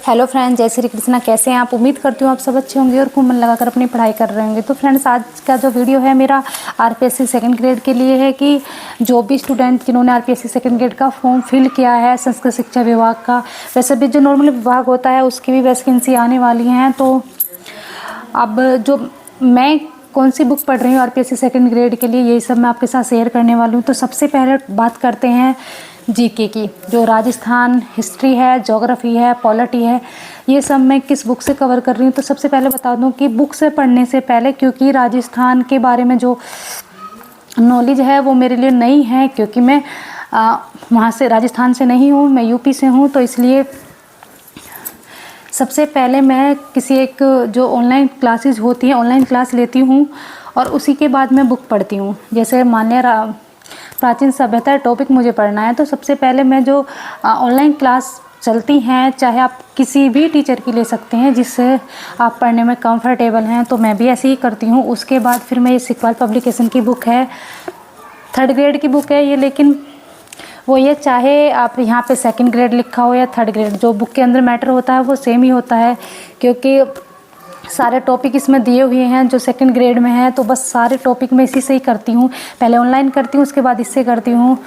Hello friends, जय श्री कृष्णा। कैसे हैं आप? उम्मीद करती हूँ आप सब अच्छे होंगे और खूब मन लगाकर अपनी पढ़ाई कर रहे होंगे। तो फ्रेंड्स, आज का जो वीडियो है मेरा आरपीएससी सेकंड ग्रेड के लिए है कि जो भी स्टूडेंट जिन्होंने आरपीएससी सेकंड ग्रेड का फॉर्म फिल किया है संस्कृत शिक्षा विभाग का, वैसे भी जो नॉर्मल विभाग होता है उसकी भी वैकेंसी आने वाली हैं। तो अब जो मैं कौन सी बुक पढ़ रही हूँ आरपीएससी सेकंड ग्रेड के लिए, यही सब मैं आपके साथ शेयर करने वाली हूँ। तो सबसे पहले बात करते हैं जीके की। जो राजस्थान हिस्ट्री है, ज्योग्राफी है, पॉलिटी है, ये सब मैं किस बुक से कवर कर रही हूँ। तो सबसे पहले बता दूँ कि बुक से पढ़ने से पहले, क्योंकि राजस्थान के बारे में जो नॉलेज है वो मेरे लिए नई है, क्योंकि मैं वहाँ से राजस्थान से नहीं हूँ, मैं यूपी से हूँ। तो इसलिए सबसे पहले मैं किसी एक जो ऑनलाइन क्लासेस होती हैं ऑनलाइन क्लास लेती हूँ और उसी के बाद मैं बुक पढ़ती हूँ। जैसे मान्य प्राचीन सभ्यता टॉपिक मुझे पढ़ना है, तो सबसे पहले मैं जो ऑनलाइन क्लास चलती हैं, चाहे आप किसी भी टीचर की ले सकते हैं जिससे आप पढ़ने में कंफर्टेबल हैं, तो मैं भी ऐसे ही करती हूँ। उसके बाद फिर मैं ये सिकवाल पब्लिकेशन की बुक है, थर्ड ग्रेड की बुक है ये, लेकिन वो ये चाहे आप यहाँ पे सेकंड ग्रेड लिखा हो या थर्ड ग्रेड, जो बुक के अंदर मैटर होता है वो सेम ही होता है, क्योंकि सारे टॉपिक इसमें दिए हुए हैं जो सेकंड ग्रेड में है। तो बस सारे टॉपिक मैं इसी से ही करती हूँ, पहले ऑनलाइन करती हूँ, उसके बाद इससे करती हूँ।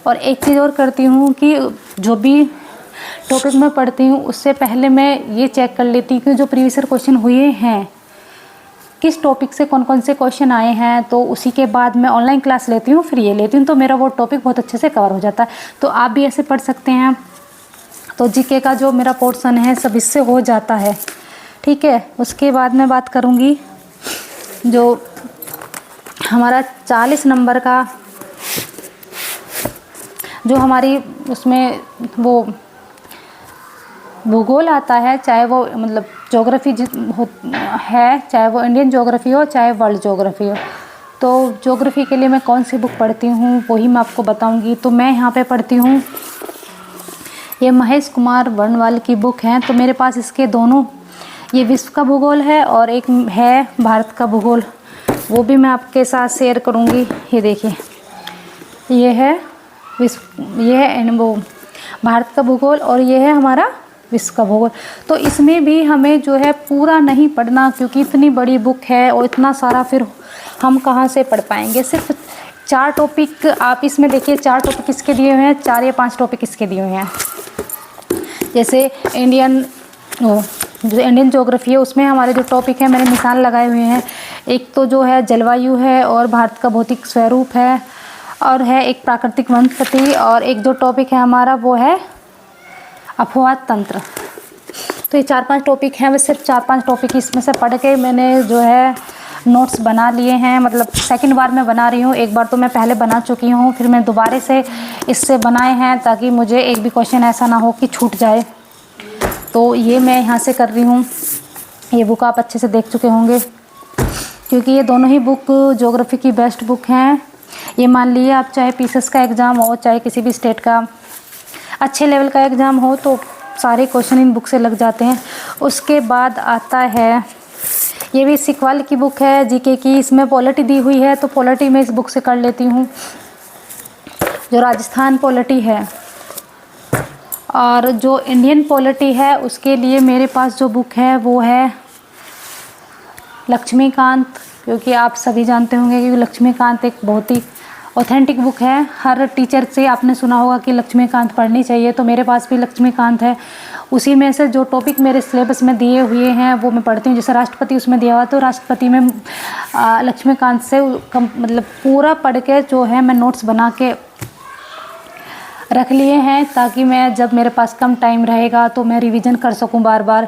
और एक चीज़ और करती हूँ कि जो भी टॉपिक मैं पढ़ती हूँ उससे पहले मैं ये चेक कर लेती हूँ कि जो प्रीवियस ईयर क्वेश्चन हुए हैं किस टॉपिक से कौन कौन से क्वेश्चन आए हैं, तो उसी के बाद मैं ऑनलाइन क्लास लेती हूँ, फिर ये लेती हूँ, तो मेरा वो टॉपिक बहुत अच्छे से कवर हो जाता है। तो आप भी ऐसे पढ़ सकते हैं। तो जीके का जो मेरा पोर्शन है सब इससे हो जाता है, ठीक है। उसके बाद मैं बात करूँगी जो हमारा 40 नंबर का जो हमारी उसमें वो भूगोल आता है, चाहे वो मतलब ज्योग्राफी है, चाहे वो इंडियन ज्योग्राफी हो चाहे वर्ल्ड ज्योग्राफी हो। तो ज्योग्राफी के लिए मैं कौन सी बुक पढ़ती हूँ वही मैं आपको बताऊँगी। तो मैं यहाँ पे पढ़ती हूँ, ये महेश कुमार वर्णवाल की बुक है। तो मेरे पास इसके दोनों, ये विश्व का भूगोल है और एक है भारत का भूगोल, वो भी मैं आपके साथ शेयर करूँगी। ये देखिए, ये है ये है वो भारत का भूगोल और ये है हमारा विश्व का भूगोल। तो इसमें भी हमें जो है पूरा नहीं पढ़ना, क्योंकि इतनी बड़ी बुक है और इतना सारा फिर हम कहाँ से पढ़ पाएंगे। सिर्फ 4 टॉपिक आप इसमें देखिए, 4 टॉपिक इसके दिए हुए हैं, 4 या 5 टॉपिक इसके दिए हुए हैं। जैसे जो इंडियन ज्योग्राफी है उसमें हमारे जो टॉपिक है मैंने निशान लगाए हुए हैं। एक तो जो है जलवायु है और भारत का भौतिक स्वरूप है, और है एक प्राकृतिक वनस्पति, और एक जो टॉपिक है हमारा वो है अपवाद तंत्र। तो ये 4-5 टॉपिक हैं, बस सिर्फ 4-5 टॉपिक इसमें से पढ़ के मैंने जो है नोट्स बना लिए हैं। मतलब सेकंड बार मैं बना रही हूँ, एक बार तो मैं पहले बना चुकी हूँ, फिर मैं दोबारा से इससे बनाए हैं ताकि मुझे एक भी क्वेश्चन ऐसा ना हो कि छूट जाए। तो ये मैं यहाँ से कर रही हूँ। ये बुक आप अच्छे से देख चुके होंगे, क्योंकि ये दोनों ही बुक ज्योग्राफी की बेस्ट बुक हैं। ये मान लीजिए आप चाहे पीसीएस का एग्ज़ाम हो, चाहे किसी भी स्टेट का अच्छे लेवल का एग्ज़ाम हो, तो सारे क्वेश्चन इन बुक से लग जाते हैं। उसके बाद आता है, ये भी सिकवाल की बुक है जीके की, इसमें पॉलिटी दी हुई है, तो पॉलिटी मैं इस बुक से कर लेती हूँ, जो राजस्थान पॉलिटी है। और जो इंडियन पॉलिटी है उसके लिए मेरे पास जो बुक है वो है लक्ष्मीकांत, क्योंकि आप सभी जानते होंगे कि लक्ष्मीकांत एक बहुत ही ऑथेंटिक बुक है। हर टीचर से आपने सुना होगा कि लक्ष्मीकांत पढ़नी चाहिए, तो मेरे पास भी लक्ष्मीकांत है। उसी में से जो टॉपिक मेरे सिलेबस में दिए हुए हैं वो मैं पढ़ती हूँ। जैसे राष्ट्रपति उसमें दिया हुआ, तो राष्ट्रपति में लक्ष्मीकांत से मतलब पूरा पढ़ के जो है मैं नोट्स बना के रख लिए हैं, ताकि मैं जब मेरे पास कम टाइम रहेगा तो मैं रिवीजन कर सकूं बार बार।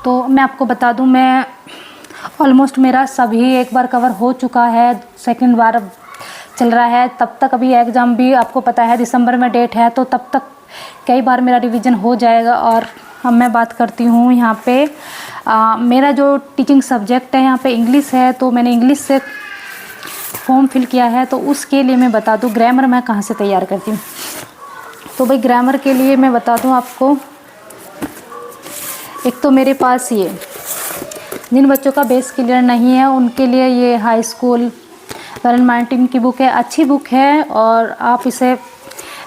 तो मैं आपको बता दूं, मैं ऑलमोस्ट मेरा सभी एक बार कवर हो चुका है, सेकंड बार चल रहा है। तब तक अभी एग्ज़ाम भी आपको पता है दिसंबर में डेट है, तो तब तक कई बार मेरा रिवीजन हो जाएगा। और अब मैं बात करती हूँ यहाँ पे मेरा जो टीचिंग सब्जेक्ट है यहाँ पे इंग्लिश है, तो मैंने इंग्लिश से फॉर्म फिल किया है। तो उसके लिए मैं बता दूँ ग्रामर मैं कहाँ से तैयार करती हूँ। तो भाई ग्रामर के लिए मैं बता दूं आपको, एक तो मेरे पास ये जिन बच्चों का बेस क्लियर नहीं है उनके लिए ये हाई स्कूल 2019 की बुक है, अच्छी बुक है और आप इसे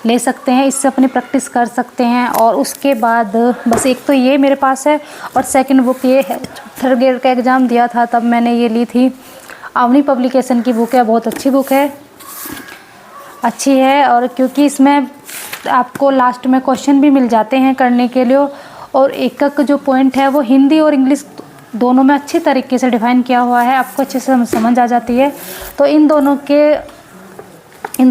ले सकते हैं, इससे अपनी प्रैक्टिस कर सकते हैं। और उसके बाद बस एक तो ये मेरे पास है, और सेकंड बुक ये है, थर्ड ग्रेड का एग्ज़ाम दिया था तब मैंने ये ली थी, अवनी पब्लिकेशन की बुक है, बहुत अच्छी बुक है, अच्छी है। और क्योंकि इसमें आपको लास्ट में क्वेश्चन भी मिल जाते हैं करने के लिए, और एक एक जो पॉइंट है वो हिंदी और इंग्लिश दोनों में अच्छी तरीके से डिफ़ाइन किया हुआ है, आपको अच्छे से समझ आ जाती है। तो इन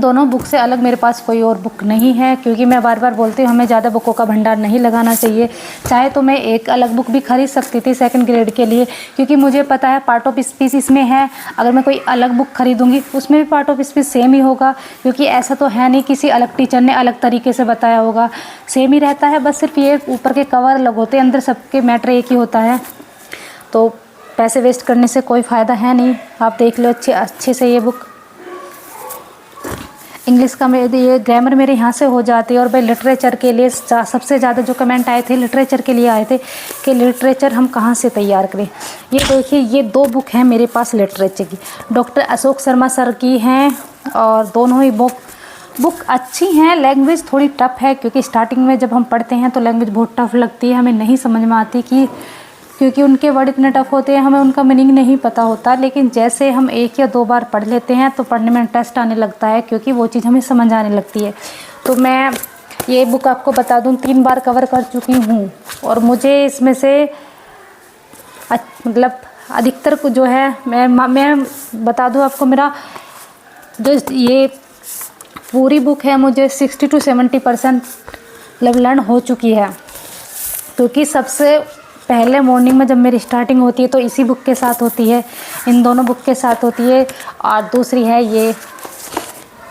दोनों बुक से अलग मेरे पास कोई और बुक नहीं है, क्योंकि मैं बार बार बोलती हूँ हमें ज़्यादा बुकों का भंडार नहीं लगाना चाहिए। चाहे तो मैं एक अलग बुक भी खरीद सकती थी सेकंड ग्रेड के लिए, क्योंकि मुझे पता है पार्ट ऑफ स्पीच इसमें है, अगर मैं कोई अलग बुक खरीदूँगी उसमें भी पार्ट ऑफ स्पीच सेम ही होगा, क्योंकि ऐसा तो है नहीं किसी अलग टीचर ने अलग तरीके से बताया होगा, सेम ही रहता है, बस सिर्फ ये ऊपर के कवर अलग होते हैं, अंदर सबके मैटर एक ही होता है। तो पैसे वेस्ट करने से कोई फ़ायदा है नहीं, आप देख लो अच्छे से ये बुक। इंग्लिश का मेरे ये ग्रामर मेरे यहाँ से हो जाती है। और भाई लिटरेचर के लिए सबसे ज़्यादा जो कमेंट आए थे लिटरेचर के लिए आए थे कि लिटरेचर हम कहाँ से तैयार करें। ये देखिए ये 2 बुक हैं मेरे पास लिटरेचर की, डॉक्टर अशोक शर्मा सर की हैं, और दोनों ही बुक अच्छी हैं। लैंग्वेज थोड़ी टफ़ है, क्योंकि स्टार्टिंग में जब हम पढ़ते हैं तो लैंग्वेज बहुत टफ़ लगती है, हमें नहीं समझ में आती, क्योंकि उनके वर्ड इतने टफ़ होते हैं, हमें उनका मीनिंग नहीं पता होता। लेकिन जैसे हम 1 या 2 बार पढ़ लेते हैं तो पढ़ने में इंटरेस्ट आने लगता है, क्योंकि वो चीज़ हमें समझ आने लगती है। तो मैं ये बुक आपको बता दूं 3 बार कवर कर चुकी हूँ, और मुझे इसमें से मतलब अधिकतर को जो है मैं बता दूं आपको, मेरा जो ये पूरी बुक है मुझे 60 to 70% मतलब लर्न हो चुकी है। क्योंकि सबसे पहले मॉर्निंग में जब मेरी स्टार्टिंग होती है तो इसी बुक के साथ होती है, इन दोनों बुक के साथ होती है। और दूसरी है ये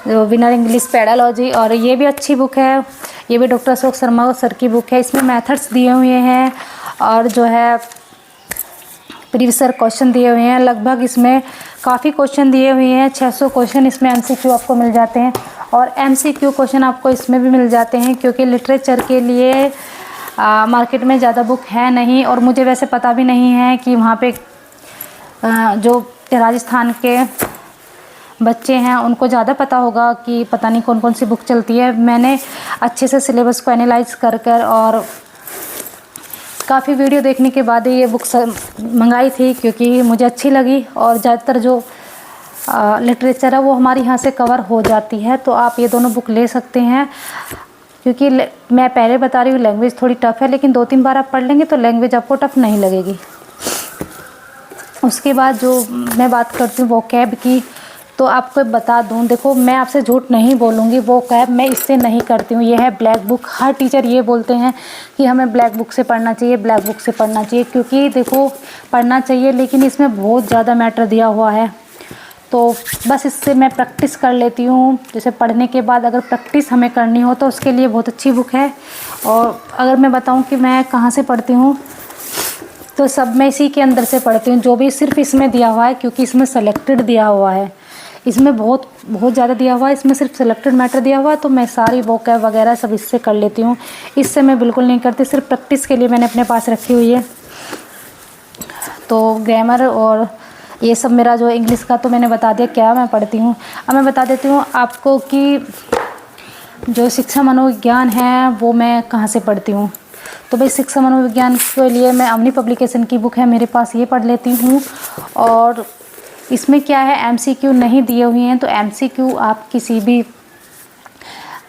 विनर इंग्लिश पेडालॉजी, और ये भी अच्छी बुक है, ये भी डॉक्टर अशोक शर्मा सर की बुक है। इसमें मेथड्स दिए हुए हैं, और जो है प्रीवियस ईयर क्वेश्चन दिए हुए हैं, लगभग इसमें काफ़ी क्वेश्चन दिए हुए हैं, 600 क्वेश्चन इसमें MCQ आपको मिल जाते हैं, और MCQ क्वेश्चन आपको इसमें भी मिल जाते हैं। क्योंकि लिटरेचर के लिए मार्केट में ज़्यादा बुक है नहीं, और मुझे वैसे पता भी नहीं है कि वहाँ पे जो राजस्थान के बच्चे हैं उनको ज़्यादा पता होगा कि पता नहीं कौन कौन सी बुक चलती है। मैंने अच्छे से सिलेबस को एनालाइज कर और काफ़ी वीडियो देखने के बाद ये बुक मंगाई थी, क्योंकि मुझे अच्छी लगी, और ज़्यादातर जो लिटरेचर है वो हमारे यहाँ से कवर हो जाती है। तो आप ये दोनों बुक ले सकते हैं, क्योंकि मैं पहले बता रही हूँ लैंग्वेज थोड़ी टफ़ है, लेकिन 2-3 बार आप पढ़ लेंगे तो लैंग्वेज आपको टफ़ नहीं लगेगी। उसके बाद जो मैं बात करती हूँ वोकैब की, तो आपको बता दूँ, देखो मैं आपसे झूठ नहीं बोलूँगी, वोकैब मैं इससे नहीं करती हूँ। ये है ब्लैक बुक। हर टीचर ये बोलते हैं कि हमें ब्लैक बुक से पढ़ना चाहिए, ब्लैक बुक से पढ़ना चाहिए, क्योंकि देखो पढ़ना चाहिए, लेकिन इसमें बहुत ज़्यादा मैटर दिया हुआ है। तो बस इससे मैं प्रैक्टिस कर लेती हूँ। जैसे पढ़ने के बाद अगर प्रैक्टिस हमें करनी हो तो उसके लिए बहुत अच्छी बुक है। और अगर मैं बताऊँ कि मैं कहाँ से पढ़ती हूँ, तो सब मैं इसी के अंदर से पढ़ती हूँ, जो भी सिर्फ इसमें दिया हुआ है, क्योंकि इसमें सेलेक्टेड दिया हुआ है, इसमें बहुत ज़्यादा दिया हुआ है, इसमें सिर्फ सेलेक्टेड मैटर दिया हुआ है। तो मैं सारी वोकैब वगैरह सब इससे कर लेती हूँ, इससे मैं बिल्कुल नहीं करती, सिर्फ प्रैक्टिस के लिए मैंने अपने पास रखी हुई है। तो ग्रामर और ये सब मेरा जो इंग्लिश का तो मैंने बता दिया क्या मैं पढ़ती हूँ। अब मैं बता देती हूँ आपको कि जो शिक्षा मनोविज्ञान है वो मैं कहाँ से पढ़ती हूँ। तो भाई शिक्षा मनोविज्ञान के लिए मैं अवनी पब्लिकेशन की बुक है मेरे पास, ये पढ़ लेती हूँ। और इसमें क्या है, MCQ नहीं दिए हुए हैं, तो MCQ आप किसी भी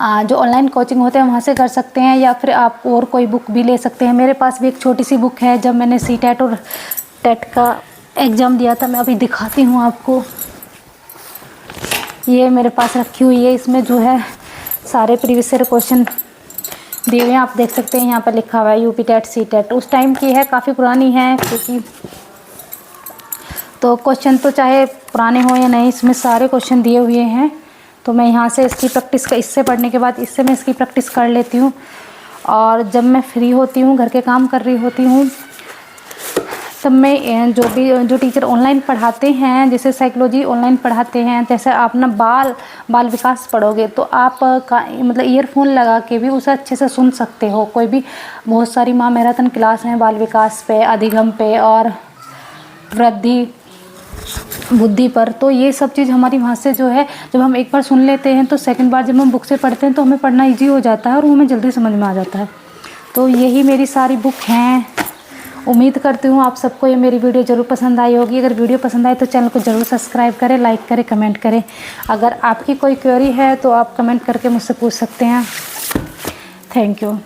जो ऑनलाइन कोचिंग होते हैं वहाँ से कर सकते हैं, या फिर आप और कोई बुक भी ले सकते हैं। मेरे पास भी एक छोटी सी बुक है, जब मैंने CTET और TET का एग्ज़ाम दिया था, मैं अभी दिखाती हूँ आपको, ये मेरे पास रखी हुई है। इसमें जो है सारे प्रीवियस ईयर क्वेश्चन दिए हुए हैं, आप देख सकते हैं, यहाँ पर लिखा हुआ है UP TET CTET, उस टाइम की है, काफ़ी पुरानी है, क्योंकि तो क्वेश्चन तो चाहे पुराने हो या नहीं, इसमें सारे क्वेश्चन दिए हुए हैं। तो मैं यहाँ से इसकी प्रैक्टिस इससे पढ़ने के बाद इससे मैं इसकी प्रैक्टिस कर लेती हूँ। और जब मैं फ्री होती हूँ, घर के काम कर रही होती हूँ, तब मैं जो टीचर ऑनलाइन पढ़ाते हैं, जैसे साइकोलॉजी ऑनलाइन पढ़ाते हैं, जैसे आप ना बाल विकास पढ़ोगे तो आप मतलब ईयरफोन लगा के भी उसे अच्छे से सुन सकते हो। कोई भी बहुत सारी महामैराथन क्लास हैं बाल विकास पे, अधिगम पे और वृद्धि बुद्धि पर। तो ये सब चीज़ हमारी वहाँ से जो है, जब हम एक बार सुन लेते हैं तो सेकंड बार जब हम बुक से पढ़ते हैं तो हमें पढ़ना ईजी हो जाता है और वो हमें जल्दी समझ में आ जाता है। तो यही मेरी सारी बुक हैं। उम्मीद करती हूँ आप सबको ये मेरी वीडियो ज़रूर पसंद आई होगी। अगर वीडियो पसंद आए तो चैनल को ज़रूर सब्सक्राइब करें, लाइक करें, कमेंट करें। अगर आपकी कोई क्वेरी है तो आप कमेंट करके मुझसे पूछ सकते हैं। Thank you.